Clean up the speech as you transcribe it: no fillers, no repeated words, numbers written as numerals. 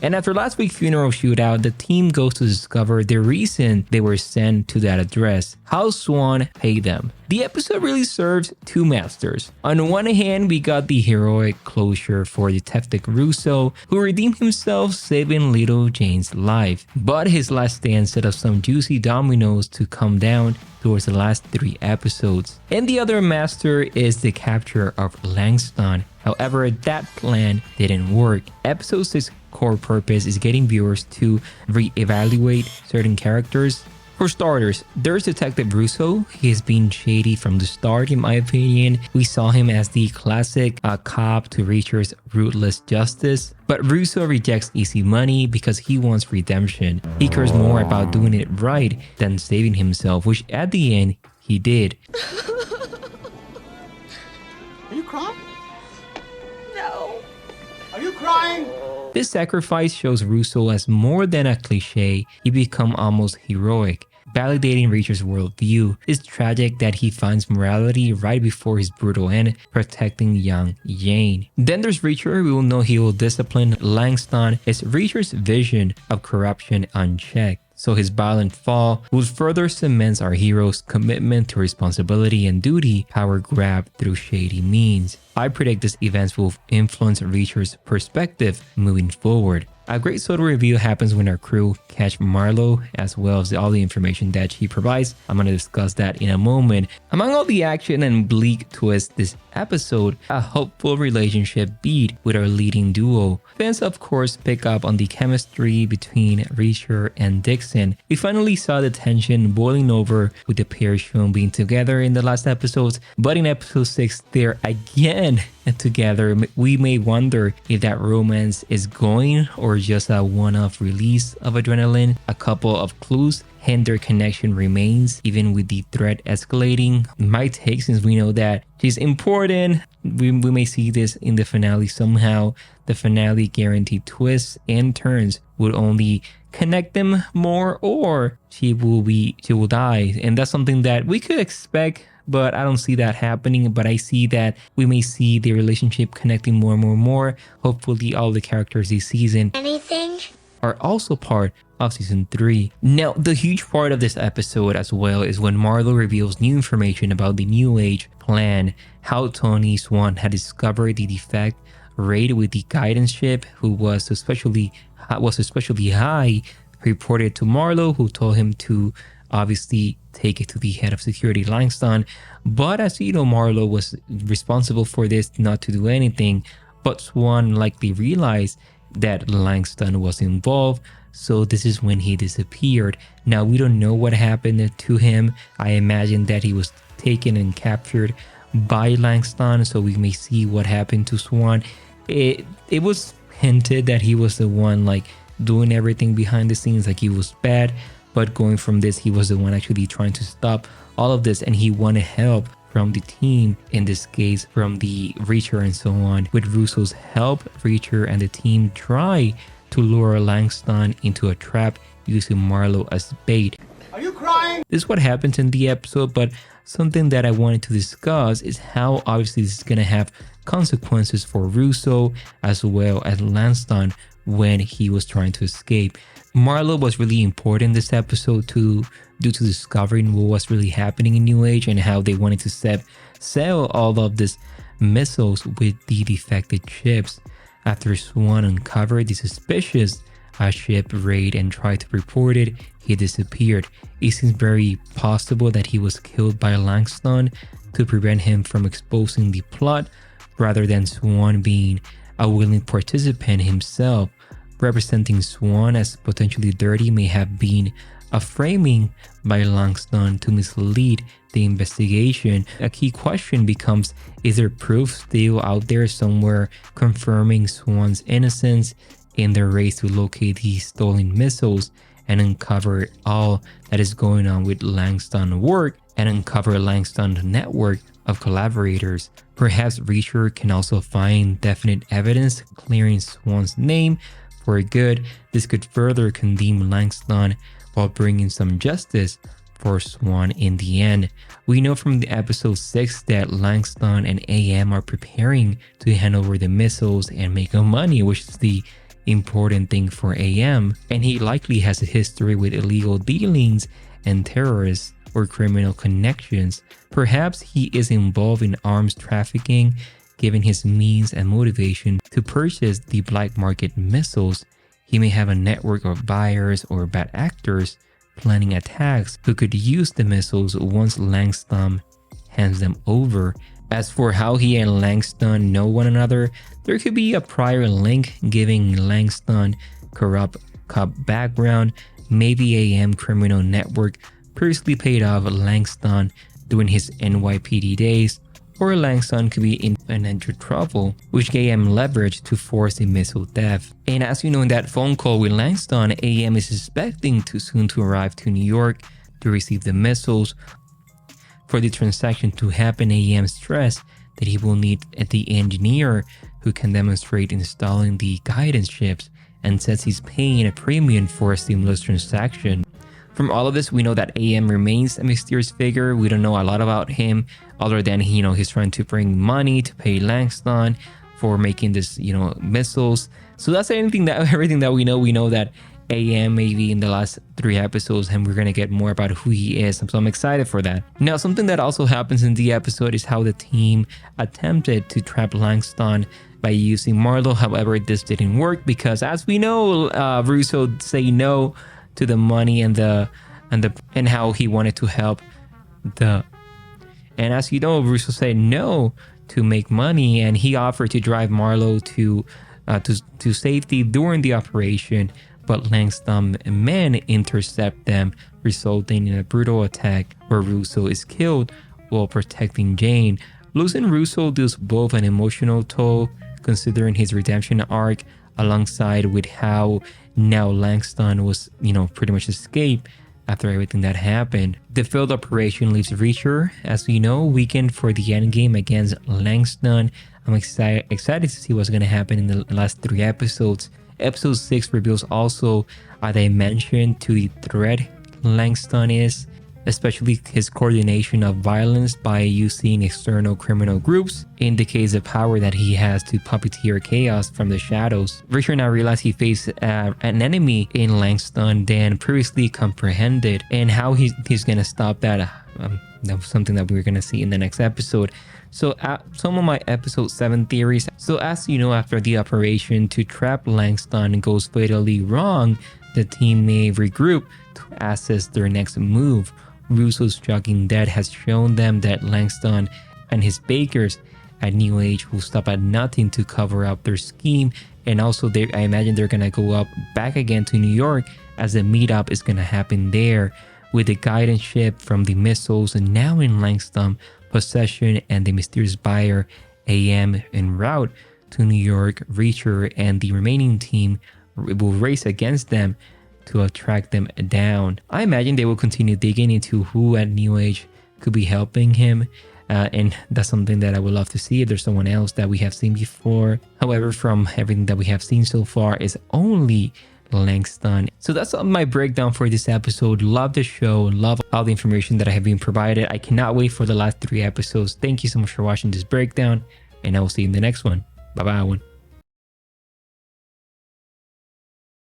And after last week's funeral shootout, the team goes to discover the reason they were sent to that address, how Swan paid them. The episode really serves two masters. On one hand, we got the heroic closure for Detective Russo, who redeemed himself saving little Jane's life. But his last stand set up some juicy dominoes to come down towards the last 3 episodes. And the other master is the capture of Langston. However, that plan didn't work. Episode 6 core purpose is getting viewers to re-evaluate certain characters. For starters, there's Detective Russo. He has been shady from the start in my opinion. We saw him as the classic cop to Reacher's ruthless justice. But Russo rejects easy money because he wants redemption. He cares more about doing it right than saving himself, which at the end, he did. Are you crying? No. Are you crying? This sacrifice shows Russo as more than a cliche. He becomes almost heroic, validating Reacher's worldview. It's tragic that he finds morality right before his brutal end, protecting young Jane. Then there's Reacher. We will know he will discipline Langston. It's Reacher's vision of corruption unchecked. So his violent fall would further cement our hero's commitment to responsibility and duty, power grab through shady means. I predict these events will influence Reacher's perspective moving forward. A great soda review happens when our crew catch Marlo, as well as all the information that she provides. I'm going to discuss that in a moment. Among all the action and bleak twists this episode, a hopeful relationship beat with our leading duo. Fans of course pick up on the chemistry between Reacher and Dixon. We finally saw the tension boiling over with the pair shown being together in the last episodes, but in episode 6 they're again together. We may wonder if that romance is going or just a one-off release of adrenaline. A couple of clues hint their connection remains even with the threat escalating. My take, since we know that she's important, we may see this in the finale somehow. The finale guaranteed twists and turns would only connect them more, or she will die, and that's something that we could expect, but I don't see that happening. But I see that we may see the relationship connecting more and more. Hopefully all the characters this season are also part of season 3. Now, the huge part of this episode as well is when Marlo reveals new information about the New Age plan, how Tony Swan had discovered the defect raid with the guidance ship, who was especially high, reported to Marlo, who told him to obviously take it to the head of security, Langston. But as you know, Marlo was responsible for this, not to do anything, but Swan likely realized that Langston was involved, so this is when he disappeared. Now, we don't know what happened to him. I imagine that he was taken and captured by Langston, so we may see what happened to Swan. It was hinted that he was the one like doing everything behind the scenes, like he was bad, but going from this, he was the one actually trying to stop all of this, and he wanted help from the team, in this case from the Reacher and so on. With Russo's help, Reacher and the team try to lure Langston into a trap using Marlo as bait. Are you crying? This is what happens in the episode, but something that I wanted to discuss is how obviously this is going to have consequences for Russo as well as Langston when he was trying to escape. Marlo was really important this episode due to discovering what was really happening in New Age and how they wanted to sell all of these missiles with the defected ships. After Swan uncovered the suspicious ship raid and tried to report it, he disappeared. It seems very possible that he was killed by Langston to prevent him from exposing the plot, rather than Swan being a willing participant himself. Representing Swan as potentially dirty may have been a framing by Langston to mislead the investigation. A key question becomes, is there proof still out there somewhere confirming Swan's innocence in their race to locate the stolen missiles and uncover all that is going on with Langston's work and uncover Langston's network of collaborators? Perhaps Reacher can also find definite evidence clearing Swan's name for good. This could further condemn Langston while bringing some justice for Swan in the end. We know from the episode 6 that Langston and AM are preparing to hand over the missiles and make money, which is the important thing for AM, and he likely has a history with illegal dealings and terrorists or criminal connections. Perhaps he is involved in arms trafficking, given his means and motivation to purchase the black market missiles. He may have a network of buyers or bad actors planning attacks who could use the missiles once Langston hands them over. As for how he and Langston know one another, there could be a prior link giving Langston corrupt cop background. Maybe AM criminal network previously paid off Langston during his NYPD days, or Langston could be in financial trouble, which gave AM leverage to force the missile theft. And as you know, in that phone call with Langston, AM is expecting to soon to arrive to New York to receive the missiles. For the transaction to happen, AM stressed that he will need the engineer who can demonstrate installing the guidance chips, and says he's paying a premium for a seamless transaction. From all of this, we know that AM remains a mysterious figure. We don't know a lot about him other than he's trying to bring money to pay Langston for making this missiles. So that's everything that we know. We know that AM maybe in the last 3 episodes, and we're gonna get more about who he is, so I'm excited for that. Now, something that also happens in the episode is how the team attempted to trap Langston by using Marlowe. However, this didn't work because, as we know, Russo say no to the money and how he wanted to help and as you know, Russo said no to make money, and he offered to drive Marlowe to safety during the operation, but Langston men intercept them, resulting in a brutal attack where Russo is killed while protecting Jane. Losing Russo deals both an emotional toll, considering his redemption arc, alongside with how now Langston was, pretty much escaped after everything that happened. The failed operation leaves Reacher, as we know, weakened for the endgame against Langston. I'm excited to see what's going to happen in the last 3 episodes. Episode 6 reveals also a dimension to the threat Langston is, especially his coordination of violence by using external criminal groups, indicates the power that he has to puppeteer chaos from the shadows. Richard now realizes he faced an enemy in Langston than previously comprehended, and how he's gonna stop that. That was something that we're gonna see in the next episode. So some of my episode 7 theories. So as you know, after the operation to trap Langston goes fatally wrong, the team may regroup to assess their next move. Russo's shocking death has shown them that Langston and his bakers at New Age will stop at nothing to cover up their scheme, and also I imagine they're gonna go back again to New York, as the meetup is gonna happen there, with the guidance ship from the missiles and now in Langston possession, and the mysterious buyer AM en route to New York. Reacher and the remaining team will race against them to attract them down. I imagine they will continue digging into who at New Age could be helping him, and that's something that I would love to see if there's someone else that we have seen before. However, from everything that we have seen so far, is only Langston. So that's my breakdown for this episode. Love the show, love all the information that I have been provided. I cannot wait for the last 3 episodes. Thank you so much for watching this breakdown, and I will see you in the next one. Bye bye, everyone.